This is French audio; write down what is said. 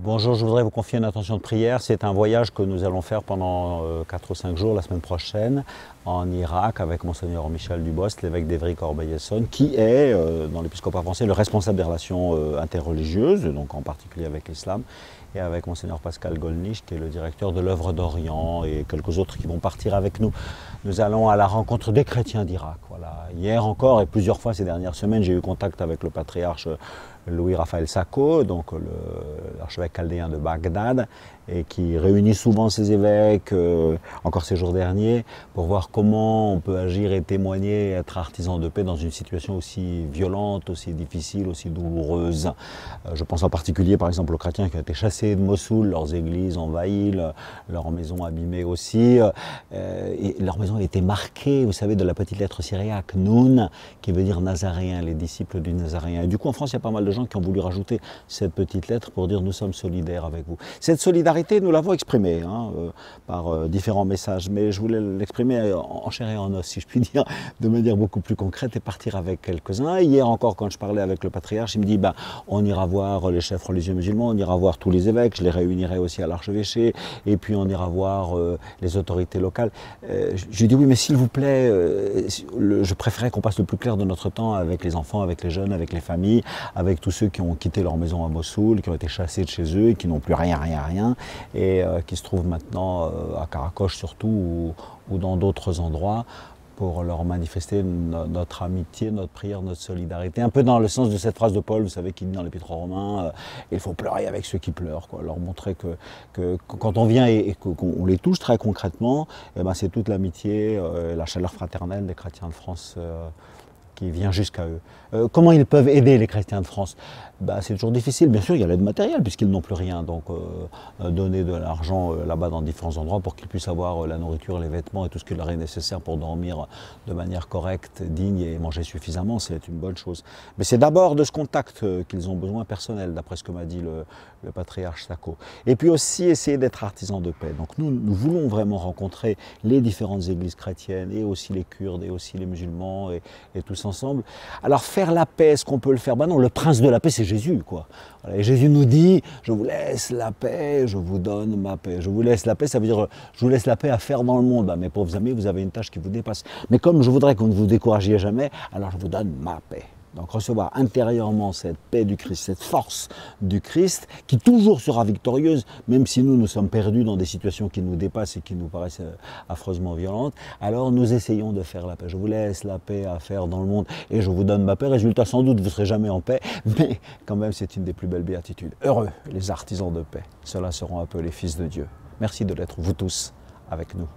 Bonjour, je voudrais vous confier une intention de prière. C'est un voyage que nous allons faire pendant 4 ou 5 jours la semaine prochaine en Irak avec Monseigneur Michel Dubost, l'évêque d'Évry-Corbeil-Essonnes, qui est, dans l'épiscopat français, le responsable des relations interreligieuses, donc en particulier avec l'islam, et avec Monseigneur Pascal Golnisch, qui est le directeur de l'œuvre d'Orient, et quelques autres qui vont partir avec nous. Nous allons à la rencontre des chrétiens d'Irak. Voilà. Hier encore, et plusieurs fois ces dernières semaines, j'ai eu contact avec le patriarche Louis-Raphaël Sako, donc l'archevêque chaldéen de Bagdad, et qui réunit souvent ses évêques, encore ces jours derniers, pour voir comment on peut agir et témoigner, être artisan de paix dans une situation aussi violente, aussi difficile, aussi douloureuse. Je pense en particulier par exemple aux chrétiens qui ont été chassés de Mossoul, leurs églises envahies, leurs maisons abîmées aussi, et leurs maisons étaient marquées, vous savez, de la petite lettre syriaque, Noun, qui veut dire Nazaréen, les disciples du Nazaréen. Et du coup en France il y a pas mal de gens qui ont voulu rajouter cette petite lettre pour dire nous sommes solidaires avec vous. Cette solidarité, nous l'avons exprimée par différents messages, mais je voulais l'exprimer en chair et en os, si je puis dire, de manière beaucoup plus concrète et partir avec quelques-uns. Hier encore, quand je parlais avec le patriarche, il me dit on ira voir les chefs religieux musulmans, on ira voir tous les évêques, je les réunirai aussi à l'archevêché, et puis on ira voir les autorités locales. Je lui dis oui, mais s'il vous plaît, je préférais qu'on passe le plus clair de notre temps avec les enfants, avec les jeunes, avec les familles, avec tous ceux qui ont quitté leur maison à Mossoul, qui ont été chassés de chez eux et qui n'ont plus rien, et qui se trouvent maintenant à Karakoche surtout ou dans d'autres endroits pour leur manifester notre amitié, notre prière, notre solidarité. Un peu dans le sens de cette phrase de Paul, vous savez, qui dit dans l'Épître aux Romains, il faut pleurer avec ceux qui pleurent, quoi. Leur montrer que quand on vient et qu'on les touche très concrètement, c'est toute l'amitié, la chaleur fraternelle des chrétiens de France qui vient jusqu'à eux. Comment ils peuvent aider les chrétiens de France? C'est toujours difficile, bien sûr, il y a l'aide matérielle puisqu'ils n'ont plus rien, donc donner de l'argent là-bas dans différents endroits pour qu'ils puissent avoir la nourriture, les vêtements et tout ce qui leur est nécessaire pour dormir de manière correcte, digne et manger suffisamment, c'est une bonne chose. Mais c'est d'abord de ce contact qu'ils ont besoin personnel, d'après ce que m'a dit le patriarche Sako. Et puis aussi essayer d'être artisans de paix. Donc nous voulons vraiment rencontrer les différentes églises chrétiennes et aussi les Kurdes et aussi les musulmans et tous ensemble. Alors faire la paix, est-ce qu'on peut le faire? Non, le prince de la paix c'est Jésus, quoi. Voilà, et Jésus nous dit, je vous laisse la paix, je vous donne ma paix. Je vous laisse la paix, ça veut dire, je vous laisse la paix à faire dans le monde. Mes pauvres amis, vous avez une tâche qui vous dépasse. Mais comme je voudrais que vous ne vous découragiez jamais, alors je vous donne ma paix. Donc recevoir intérieurement cette paix du Christ, cette force du Christ, qui toujours sera victorieuse, même si nous sommes perdus dans des situations qui nous dépassent et qui nous paraissent affreusement violentes, alors nous essayons de faire la paix. Je vous laisse la paix à faire dans le monde et je vous donne ma paix. Résultat, sans doute, vous ne serez jamais en paix, mais quand même, c'est une des plus belles béatitudes. Heureux les artisans de paix, ceux-là seront un peu les fils de Dieu. Merci de l'être, vous tous, avec nous.